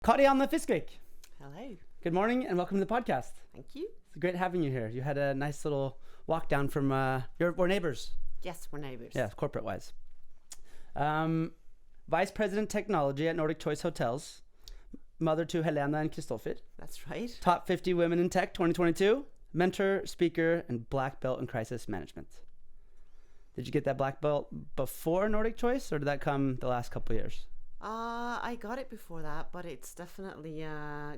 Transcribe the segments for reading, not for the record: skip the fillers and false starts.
Kari Anna Fiskvik. Hello. Good morning and welcome to the podcast. Thank you. It's great having you here. You had a nice little walk down from we're neighbors. Yes, we're neighbors. Yeah, corporate wise. Vice President Technology at Nordic Choice Hotels. Mother to Helena and Kristoffer. That's right. Top 50 Women in Tech 2022. Mentor, speaker, and black belt in crisis management. Did you get that black belt before Nordic Choice, or did that come the last couple of years? I got it before that, but it's definitely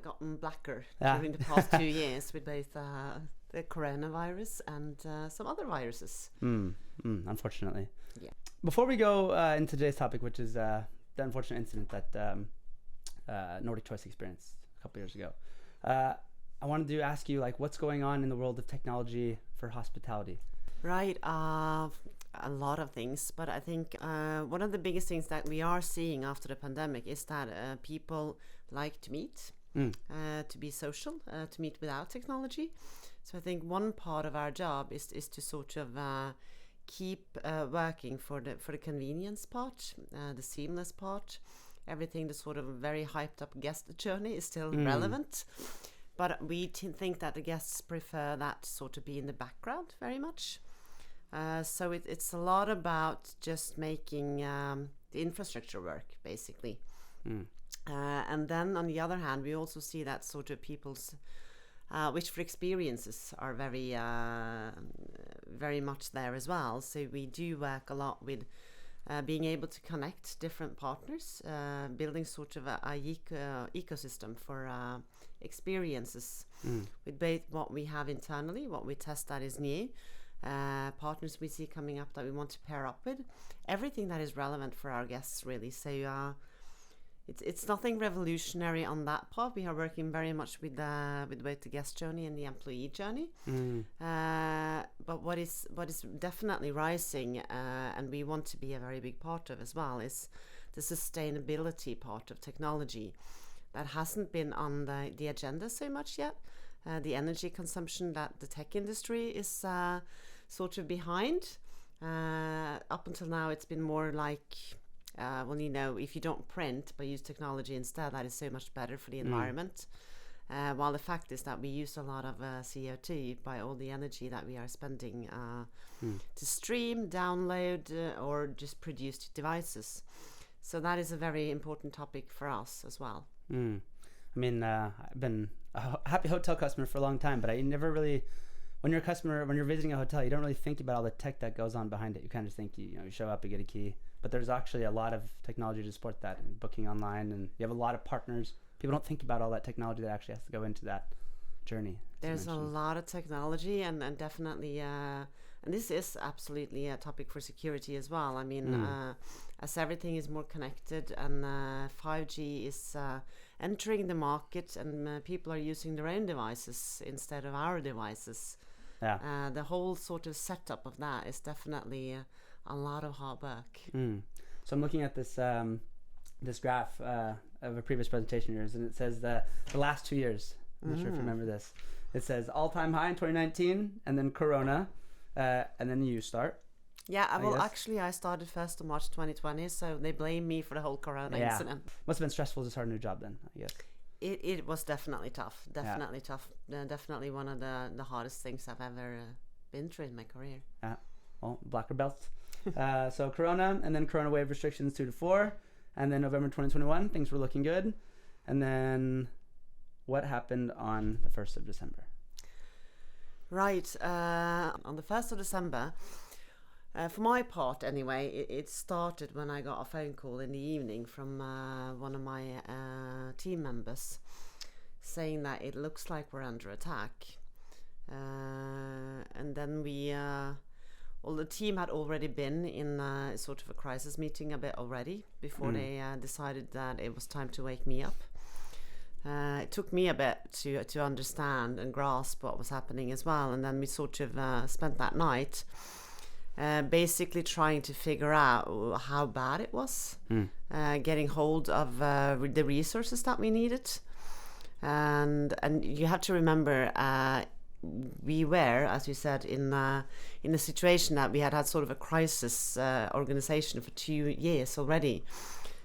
gotten blacker during the past 2 years with both the coronavirus and some other viruses. Unfortunately. Yeah. Before we go into today's topic, which is the unfortunate incident that Nordic Choice experienced a couple years ago, I wanted to ask you, like, what's going on in the world of technology for hospitality? Right. A lot of things, but I think one of the biggest things that we are seeing after the pandemic is that people like to meet, to be social, to meet without technology. So I think one part of our job is to sort of keep working for the convenience part, the seamless part. Everything, the sort of very hyped up guest journey is still relevant, but we think that the guests prefer that sort of be in the background very much. So it's a lot about just making the infrastructure work, basically. And then on the other hand, we also see that sort of people's wish for experiences are very, very much there as well. So we do work a lot with being able to connect different partners, building sort of a ecosystem for experiences with both what we have internally, what we test that is new, partners we see coming up that we want to pair up with, everything that is relevant for our guests, really. So it's nothing revolutionary on that part. We are working very much with both the guest journey and the employee journey. But what is definitely rising, and we want to be a very big part of as well, is the sustainability part of technology that hasn't been on the agenda so much yet. The energy consumption that the tech industry is sort of behind. Up until now, it's been more like, if you don't print but use technology instead, that is so much better for the environment. While the fact is that we use a lot of CO2 by all the energy that we are spending to stream, download, or just produce devices. So that is a very important topic for us as well. I mean, I've been a happy hotel customer for a long time, but I never really, when you're visiting a hotel, you don't really think about all the tech that goes on behind it. You kind of think, you show up, you get a key, but there's actually a lot of technology to support that, and booking online, and you have a lot of partners. People don't think about all that technology that actually has to go into that journey. There's a lot of technology, and definitely, and this is absolutely a topic for security as well. I mean, as everything is more connected, and 5G is entering the market, and people are using their own devices instead of our devices. Yeah. The whole sort of setup of that is definitely a lot of hard work. So I'm looking at this this graph of a previous presentation of yours, and it says the last 2 years. I'm not sure if you remember this. It says all-time high in 2019, and then Corona, and then you start. Yeah, actually, I started 1st of March 2020, so they blame me for the whole Corona incident. Must have been stressful to start a new job then, I guess. It was definitely tough. Tough. Definitely one of the hardest things I've ever been through in my career. Yeah, well, blacker belt. So Corona, and then Corona wave restrictions 2 to 4, and then November 2021, things were looking good. And then what happened on the 1st of December? Right, on the 1st of December, for my part anyway, it started when I got a phone call in the evening from one of my team members saying that it looks like we're under attack. And then the team had already been in sort of a crisis meeting a bit already before they decided that it was time to wake me up. It took me a bit to understand and grasp what was happening as well. And then we sort of spent that night basically trying to figure out how bad it was, getting hold of the resources that we needed. And you have to remember, we were, as you said, in a situation that we had sort of a crisis organization for 2 years already.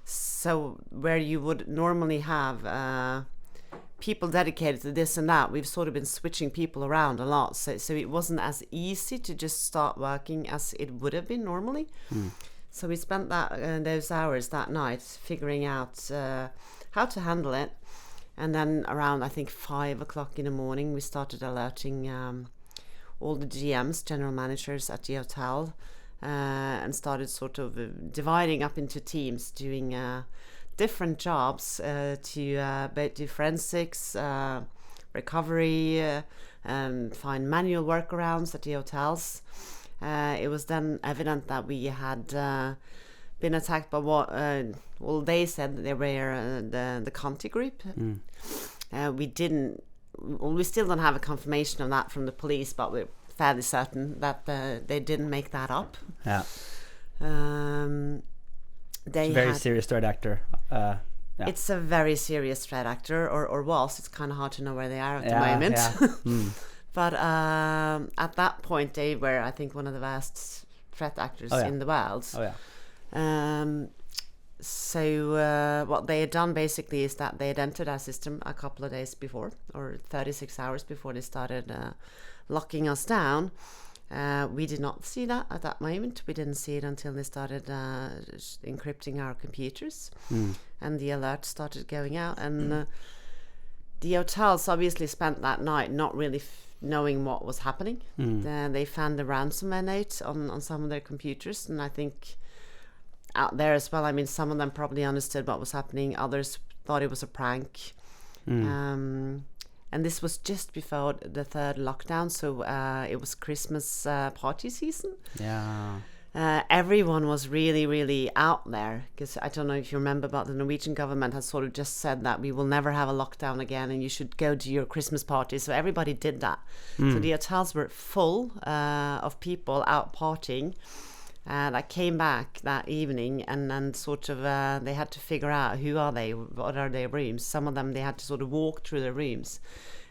So where you would normally have people dedicated to this and that, we've sort of been switching people around a lot. So it wasn't as easy to just start working as it would have been normally. So we spent those hours that night figuring out how to handle it. And then around, I think, 5 o'clock in the morning, we started alerting all the GMs, general managers at the hotel, and started sort of dividing up into teams, doing different jobs to both do forensics, recovery, find manual workarounds at the hotels. It was then evident that we had been attacked by what they said they were the Conti group. We still don't have a confirmation of that from the police, but we're fairly certain that they didn't make that up. Yeah. They very serious threat actor. Yeah. It's a very serious threat actor, or was. It's kind of hard to know where they are at the moment. Yeah. But at that point, they were, I think, one of the vast threat actors in the world. Oh, yeah. So what they had done basically is that they had entered our system a couple of days before, or 36 hours before they started locking us down. We did not see that at that moment. We didn't see it until they started encrypting our computers, and the alert started going out. And the hotels obviously spent that night not really knowing what was happening. They found the ransomware note on some of their computers, and I think out there as well, I mean, some of them probably understood what was happening. Others thought it was a prank. And this was just before the third lockdown, so it was Christmas party season. Yeah. Everyone was really, really out there, because I don't know if you remember, but the Norwegian government has sort of just said that we will never have a lockdown again and you should go to your Christmas party. So everybody did that. So the hotels were full of people out partying. That came back that evening, and then sort of they had to figure out who are they, what are their rooms. Some of them, they had to sort of walk through their rooms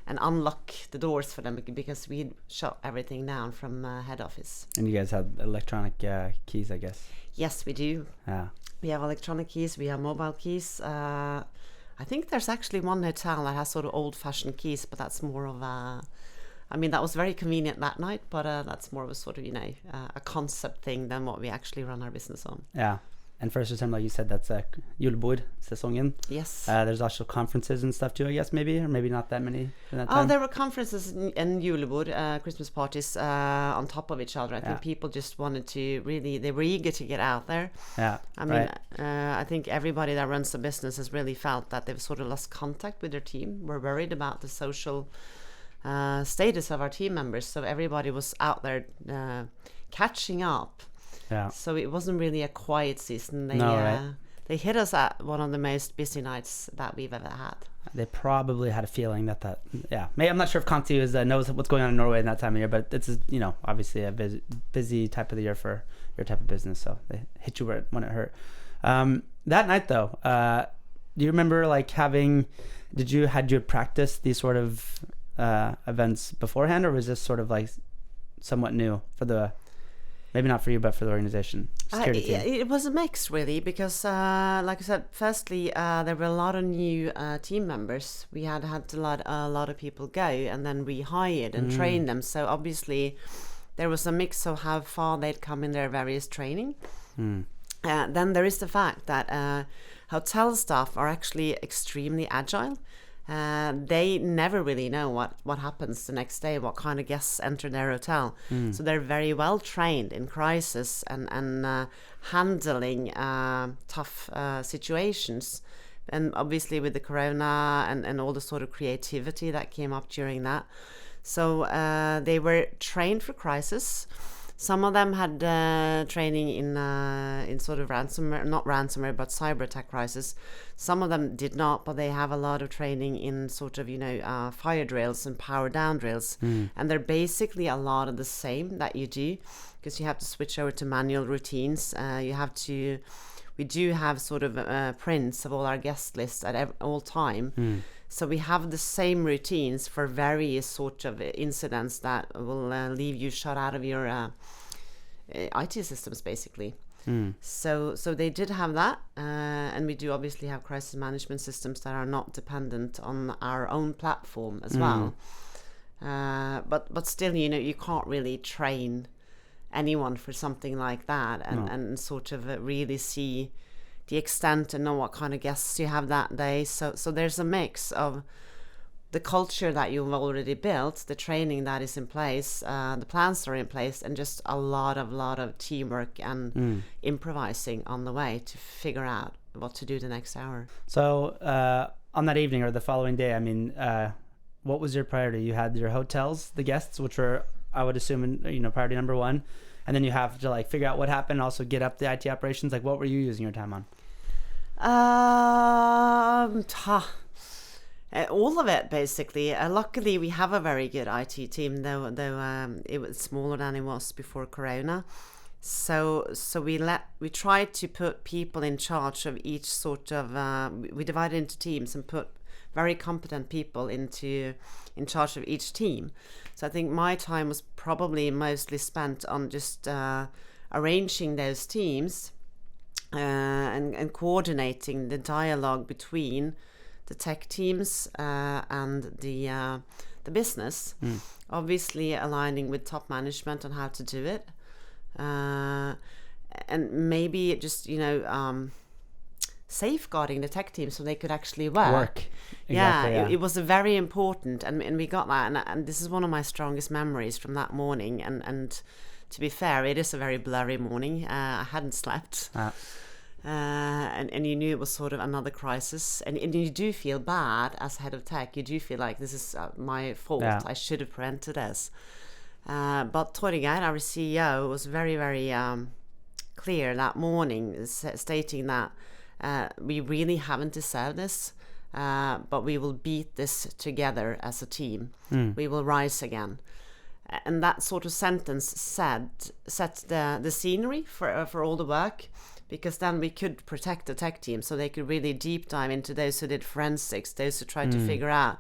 and unlock the doors for them, because we shut everything down from head office. And you guys had electronic keys, I guess? Yes, we do. Yeah. We have electronic keys, we have mobile keys. I think there's actually one hotel that has sort of old-fashioned keys, but that's more of a... I mean, that was very convenient that night, but that's more of a sort of, a concept thing than what we actually run our business on. Yeah. And 1st September, like you said, that's julebord-sesongen. Yes. There's also conferences and stuff too, I guess, maybe, or maybe not that many in that time. There were conferences and julebord, Christmas parties on top of each other. I think people just wanted to really, they were eager to get out there. Yeah. I mean, I think everybody that runs a business has really felt that they've sort of lost contact with their team. We're worried about the social status of our team members, so everybody was out there catching up. Yeah. So it wasn't really a quiet season. They hit us at one of the most busy nights that we've ever had. They probably had a feeling that maybe, I'm not sure if Conti knows what's going on in Norway in that time of year, but it's obviously a busy type of the year for your type of business, so they hit you when it hurt. That night though, do you remember had you practiced these sort of events beforehand, or was this sort of like somewhat new for the, maybe not for you, but for the organization, security team? It was a mix really, because like I said, firstly there were a lot of new team members. We had a lot of people go, and then we hired and trained them, so obviously there was a mix of how far they'd come in their various training. Then there is the fact that hotel staff are actually extremely agile. They never really know what happens the next day, what kind of guests enter their hotel. So they're very well trained in crisis and handling tough situations. And obviously with the corona and all the sort of creativity that came up during that. So they were trained for crisis. Some of them had training in sort of not ransomware, but cyber attack crisis. Some of them did not, but they have a lot of training in sort of, fire drills and power down drills. And they're basically a lot of the same that you do, because you have to switch over to manual routines. We do have sort of prints of all our guest lists at all time. So we have the same routines for various sorts of incidents that will leave you shut out of your IT systems, basically. So they did have that, and we do obviously have crisis management systems that are not dependent on our own platform as well. But still, you can't really train anyone for something like that, and sort of really see the extent and know what kind of guests you have that day. So there's a mix of the culture that you've already built, the training that is in place, the plans are in place, and just a lot of teamwork and improvising on the way to figure out what to do the next hour. So on that evening or the following day, I mean, what was your priority? You had your hotels, the guests, which were, I would assume, priority number one. And then you have to figure out what happened, also get up the IT operations. What were you using your time on? All of it, basically. Luckily, we have a very good IT team, though it was smaller than it was before Corona. So we tried to put people in charge of each sort of. We divided into teams and put very competent people in charge of each team. So I think my time was probably mostly spent on just arranging those teams and coordinating the dialogue between the tech teams and the business. Obviously aligning with top management on how to do it, and maybe just safeguarding the tech team so they could actually work. Exactly, it was very important, and we got that, and this is one of my strongest memories from that morning, and to be fair, it is a very blurry morning. I hadn't slept. And you knew it was sort of another crisis, and you do feel bad as head of tech. You do feel like this is my fault. I should have prevented this. But Torgeir, our CEO, was very, very clear that morning, stating that we really haven't deserved this, but we will beat this together as a team. We will rise again. And that sort of sentence set the scenery for all the work, because then we could protect the tech team, so they could really deep dive into those who did forensics, those who tried to figure out,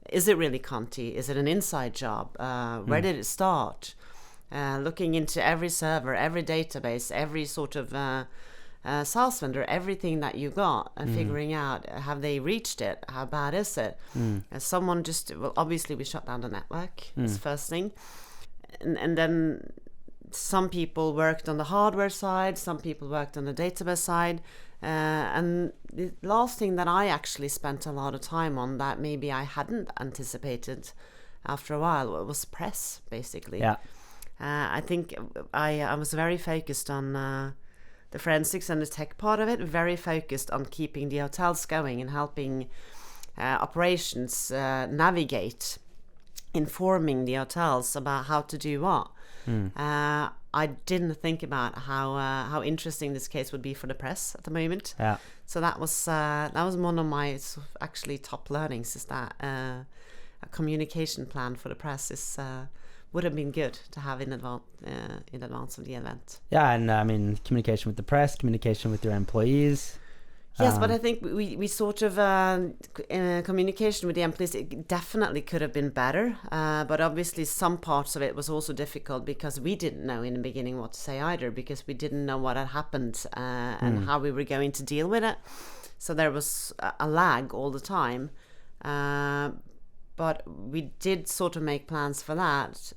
is it really Conti? Is it an inside job? Where did it start? Looking into every server, every database, every sort of SaaS vendor, everything that you got, and figuring out, have they reached it? How bad is it? Someone obviously we shut down the network, is first thing. And then some people worked on the hardware side, some people worked on the database side, and the last thing that I actually spent a lot of time on that maybe I hadn't anticipated after a while was press, basically. I think I was very focused on the forensics and the tech part of it, very focused on keeping the hotels going and helping operations navigate, informing the hotels about how to do what. I didn't think about how interesting this case would be for the press at the moment. So that was one of my actually top learnings, is that a communication plan for the press would have been good to have in advance of the event. And I mean, communication with the press, communication with your employees. Yes, but I think we sort of communication with the employees, it definitely could have been better. But obviously some parts of it was also difficult because we didn't know in the beginning what to say either, because we didn't know what had happened and how we were going to deal with it. So there was a lag all the time. But we did sort of make plans for that.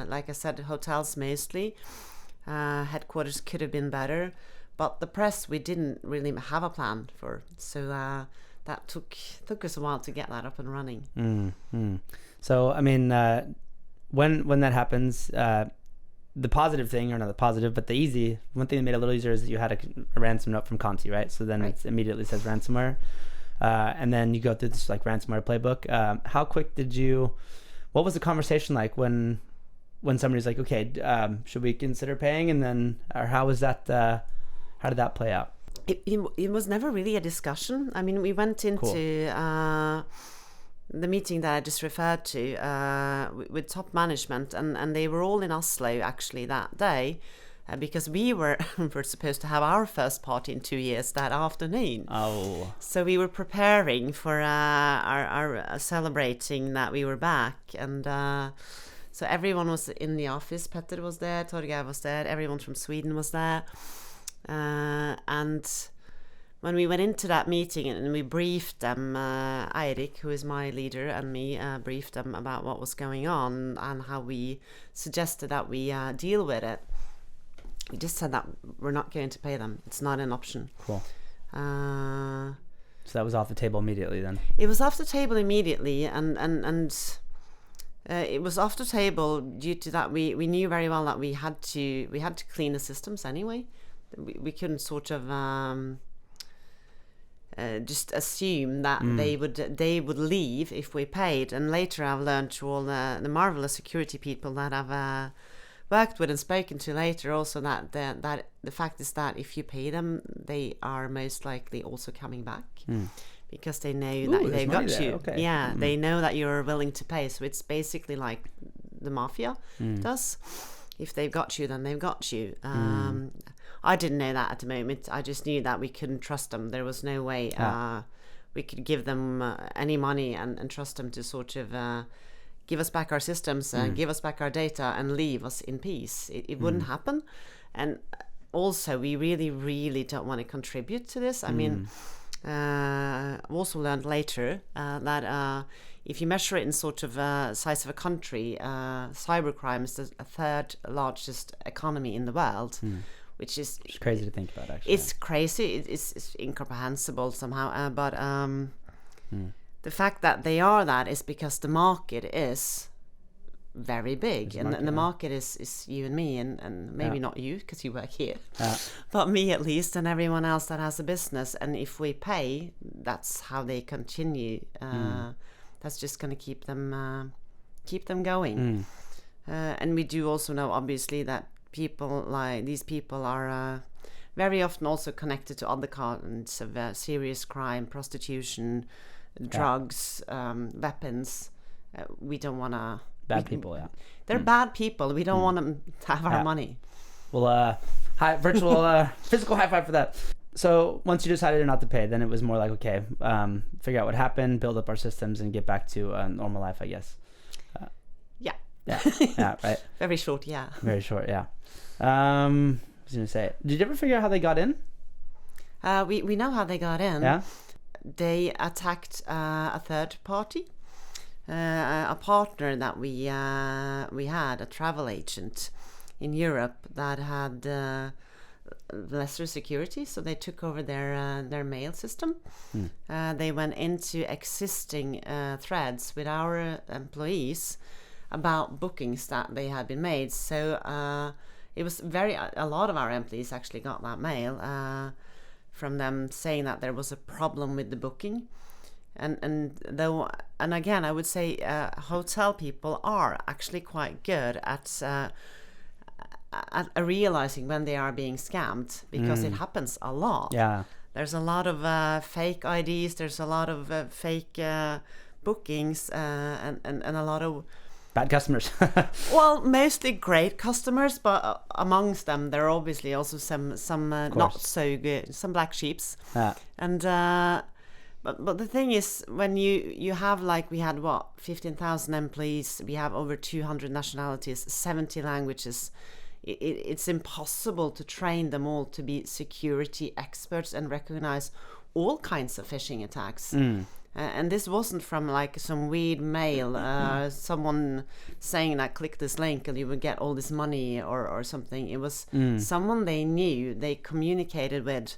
Like I said, hotels mostly. Headquarters could have been better. But the press, we didn't really have a plan for. So that took us a while to get that up and running. So, I mean, when that happens, the positive thing, or not the positive, but the easy, one thing that made it a little easier is that you had a ransom note from Conti, right? So then it immediately says ransomware. And then you go through this ransomware playbook. How quick what was the conversation like when somebody's like, okay, should we consider paying? And then, or how was that, how did that play out? It was never really a discussion. I mean, we went into the meeting that I just referred to with top management, and they were all in Oslo actually that day, because we were supposed to have our first party in 2 years that afternoon. So we were preparing for our celebrating that we were back, and so everyone was in the office. Petter was there, Torgeir was there, everyone from Sweden was there. And when we went into that meeting and we briefed them, Eirik, who is my leader, and me briefed them about what was going on and how we suggested that we deal with it. We just said that we're not going to pay them. It's not an option. Cool. So that was off the table immediately then? It was off the table immediately, and it was off the table due to that we knew very well that we had to clean the systems anyway. We couldn't sort of just assume that they would leave if we paid. And later I've learned through all the marvelous security people that I've worked with and spoken to later also that the fact is that if you pay them, they are most likely also coming back because they know that they've got you. Okay. Yeah, they know that you're willing to pay. So it's basically like the mafia does. If they've got you, then they've got you. I didn't know that at the moment. I just knew that we couldn't trust them. There was no way we could give them any money and trust them to sort of give us back our systems, give us back our data and leave us in peace. It wouldn't happen. And also, we really, really don't want to contribute to this. I mean, also learned later that if you measure it in sort of size of a country, cybercrime is the third largest economy in the world. Which is it's crazy to think about, actually. It's crazy. It's incomprehensible somehow. But the fact that they are that is because the market is very big. And the market is you and me, and maybe not you because you work here. But me at least, and everyone else that has a business. And if we pay, that's how they continue. That's just going to keep them going. And we do also know, obviously, that people like these people are very often also connected to other kinds of serious crime, prostitution, drugs, weapons. We don't want to... Bad people, They're bad people. We don't want them to have our money. Well, virtual physical high five for that. So once you decided not to pay, then it was more like, okay, figure out what happened, build up our systems, and get back to normal life, I guess. Yeah, right. Very short, yeah. Very short, yeah. I was going to say, did you ever figure out how they got in? We know how they got in. Yeah? They attacked a third party, a partner that we had, a travel agent in Europe that had lesser security, so they took over their mail system. They went into existing threads with our employees about bookings that they had been made. So it was a lot of our employees actually got that mail from them saying that there was a problem with the booking. And again, I would say hotel people are actually quite good at realizing when they are being scammed, because it happens a lot. Yeah. There's a lot of fake IDs, there's a lot of fake bookings, and a lot of bad customers. Well, mostly great customers, but amongst them there are obviously also some not so good, some black sheeps. And but the thing is, when you have, like, we had 15,000 employees, we have over 200 nationalities, 70 languages. It's impossible to train them all to be security experts and recognize all kinds of phishing attacks. And this wasn't from like some weird mail, someone saying that click this link and you will get all this money or something. It was someone they knew, they communicated with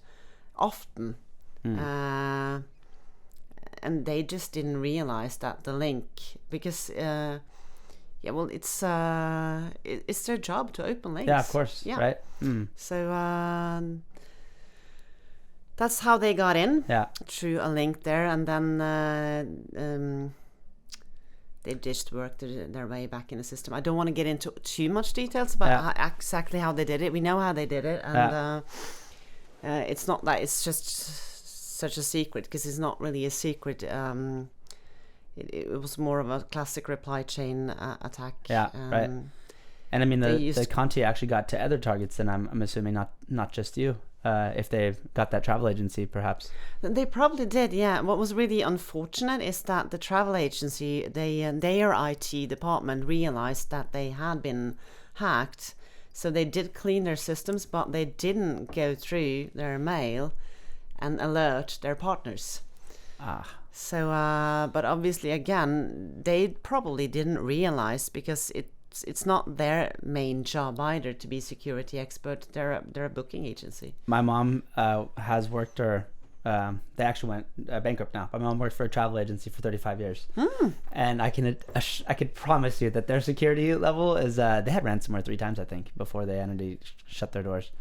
often. And they just didn't realize that the link, because it's their job to open links. Yeah, of course. Yeah. Right. So that's how they got in. Yeah. Through a link there, and then they just worked their way back in the system. I don't want to get into too much details about exactly how they did it. We know how they did it, and it's not that it's just such a secret, because it's not really a secret. It was more of a classic reply chain attack. Yeah, right. And I mean, the Conti actually got to other targets, then I'm assuming not just you. If they've got that travel agency, perhaps. They probably did, yeah. What was really unfortunate is that the travel agency, their IT department realized that they had been hacked, So they did clean their systems, but they didn't go through their mail and alert their partners. So, but obviously, again, they probably didn't realize, because it's not their main job either to be security expert. They're a booking agency. My mom has worked, or they actually went bankrupt now. My mom worked for a travel agency for 35 years, and I could promise you that their security level is they had ransomware 3 times, I think, before they ended shut their doors,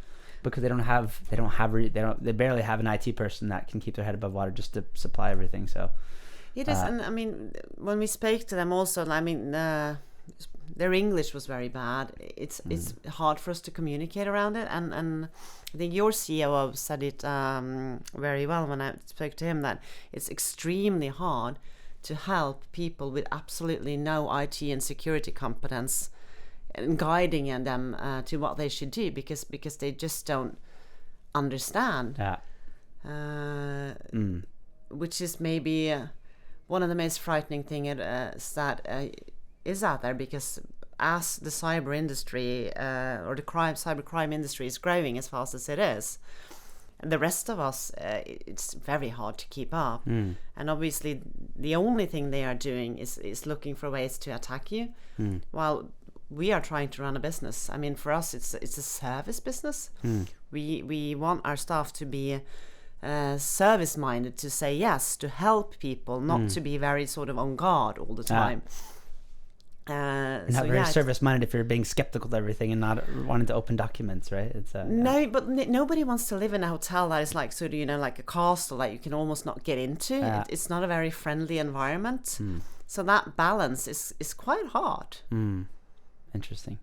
because they barely have an IT person that can keep their head above water just to supply everything. So it is, and I mean, when we spoke to them also, I mean, their English was very bad. It's hard for us to communicate around it, and I think your COO said it very well when I spoke to him, that it's extremely hard to help people with absolutely no IT and security competence and guiding them to what they should do, because they just don't understand. Which is maybe one of the most frightening things that is out there, because as the cyber industry or the cyber crime industry is growing as fast as it is, the rest of us, it's very hard to keep up. And obviously the only thing they are doing is looking for ways to attack you, while we are trying to run a business. I mean, for us, it's a service business. We want our staff to be service minded, to say yes, to help people, not to be very sort of on guard all the time. And not very service-minded if you're being skeptical of everything and not wanting to open documents, right? It's no, but nobody wants to live in a hotel that is like sort of, like a castle that you can almost not get into. It's not a very friendly environment. So that balance is quite hard. Interesting.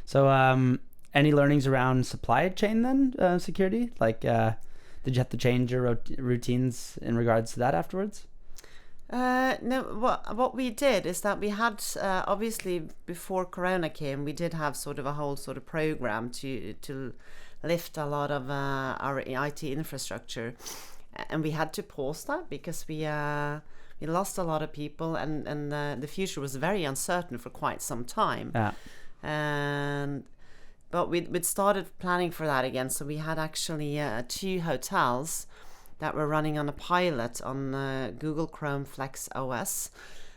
So any learnings around supply chain then, security? Like, did you have to change your routines in regards to that afterwards? No, what we did is that we had, obviously before Corona came, we did have sort of a whole sort of program to lift a lot of our IT infrastructure, and we had to pause that because we lost a lot of people, and the future was very uncertain for quite some time. But we'd started planning for that again, so we had actually 2 hotels that we're running on a pilot on Google Chrome Flex OS.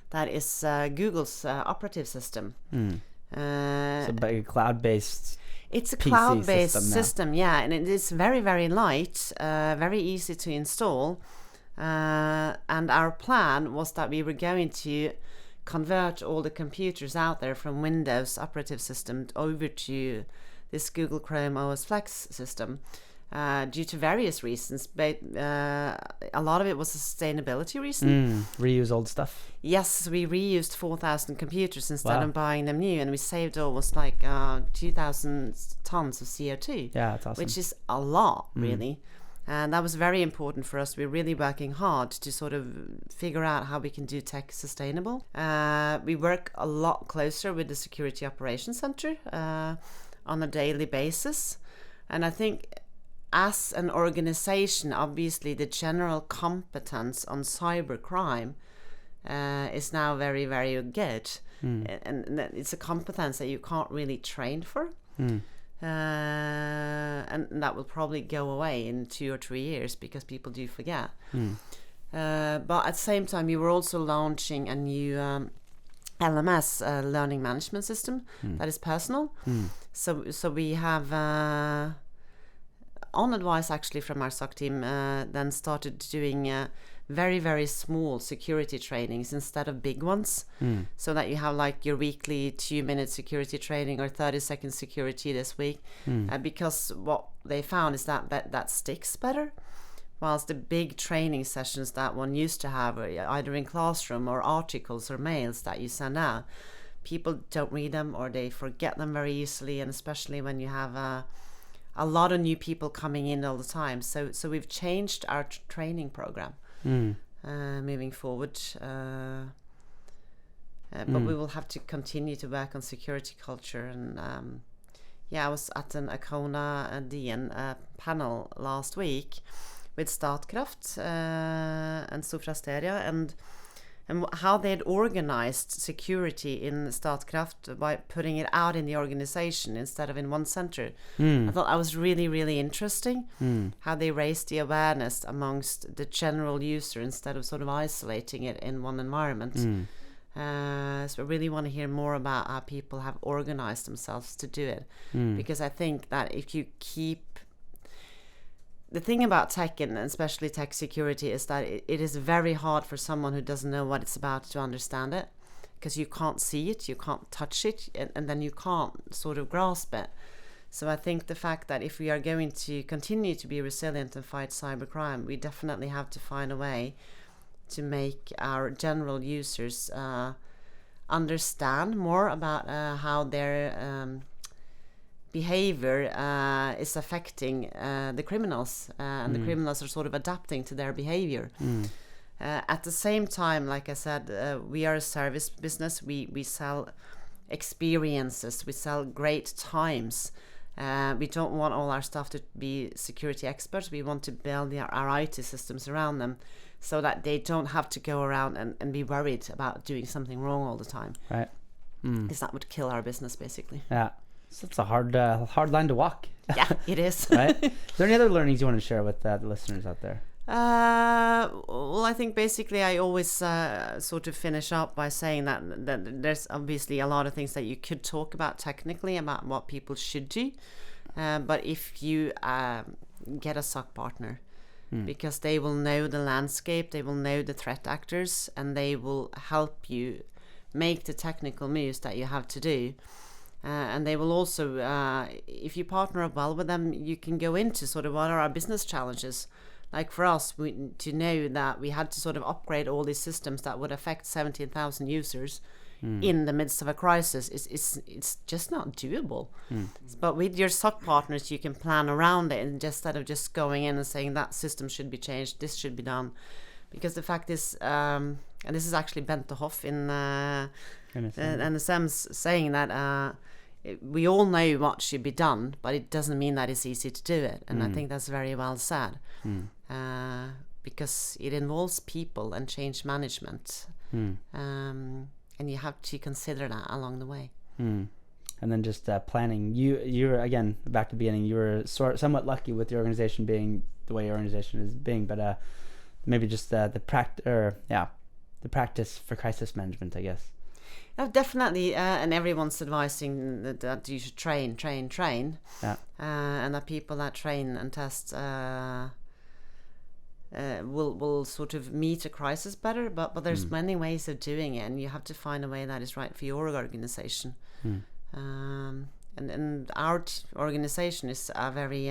That is Google's operative system. So a cloud-based. It's a PC cloud-based system, yeah, and it is very, very light, very easy to install. And our plan was that we were going to convert all the computers out there from Windows operative system over to this Google Chrome OS Flex system. Due to various reasons, but a lot of it was a sustainability reason. Reuse old stuff. Yes, we reused 4,000 computers instead of buying them new, and we saved almost like 2,000 tons of CO2. Yeah, that's awesome. Which is a lot, really. And that was very important for us. We're really working hard to sort of figure out how we can do tech sustainable. We work a lot closer with the Security Operations Center on a daily basis. And I think as an organization, obviously the general competence on cybercrime is now very, very good. And it's a competence that you can't really train for. And that will probably go away in 2 or 3 years because people do forget. But at the same time, we were also launching a new LMS, learning management system, that is personal. So we have, on advice actually from our SOC team, then started doing very, very small security trainings instead of big ones, so that you have like your weekly 2-minute security training or 30-second security this week, because what they found is that sticks better, whilst the big training sessions that one used to have either in classroom or articles or mails that you send out, people don't read them or they forget them very easily, and especially when you have a lot of new people coming in all the time. So we've changed our training program moving forward. But we will have to continue to work on security culture. And I was at an Acona DN panel last week with Statkraft and Sofrasteria, and and how they had organized security in Statkraft by putting it out in the organization instead of in one center. I thought that was really, really interesting, how they raised the awareness amongst the general user instead of sort of isolating it in one environment. So I really want to hear more about how people have organized themselves to do it, because I think that if you keep... The thing about tech, and especially tech security, is that it is very hard for someone who doesn't know what it's about to understand it, because you can't see it, you can't touch it, and then you can't sort of grasp it. So I think the fact that if we are going to continue to be resilient and fight cybercrime, we definitely have to find a way to make our general users understand more about how their behavior is affecting the criminals, and the criminals are sort of adapting to their behavior. At the same time, like I said, we are a service business. We sell experiences, we sell great times. We don't want all our staff to be security experts. We want to build our IT systems around them, so that they don't have to go around and be worried about doing something wrong all the time. Right. Because that would kill our business, basically. Yeah. So it's a hard line to walk. Yeah, it is. Right? Is there any other learnings you want to share with the listeners out there? Well, I think basically I always sort of finish up by saying that there's obviously a lot of things that you could talk about technically about what people should do. But if you get a SOC partner, because they will know the landscape, they will know the threat actors, and they will help you make the technical moves that you have to do. And they will also, if you partner up well with them, you can go into sort of what are our business challenges. Like for us, to know that we had to sort of upgrade all these systems that would affect 17,000 users in the midst of a crisis, it's just not doable. But with your SOC partners, you can plan around it, and instead of just going in and saying that system should be changed, this should be done. Because the fact is, and this is actually Bente Hoff in NSM's saying that we all know what should be done, but it doesn't mean that it's easy to do it. And I think that's very well said, because it involves people and change management. And you have to consider that along the way. And then just planning. You're again, back to the beginning, you were somewhat lucky with your organization being the way your organization is being, but maybe just the practice for crisis management, I guess. Oh, definitely, and everyone's advising that you should train. Yeah. And that people that train and test will sort of meet a crisis better. But there's many ways of doing it, and you have to find a way that is right for your organization. And our organization is a very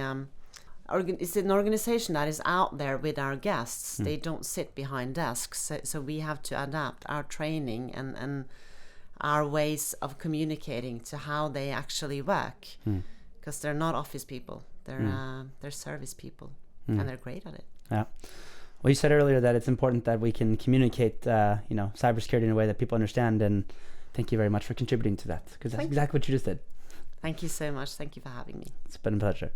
it's an organization that is out there with our guests. They don't sit behind desks, so we have to adapt our training and our ways of communicating to how they actually work, because they're not office people, they're service people, and they're great at it. Yeah. Well, you said earlier that it's important that we can communicate cybersecurity in a way that people understand, and thank you very much for contributing to that, because that's exactly what you just did. Thank you so much. Thank you for having me. It's been a pleasure.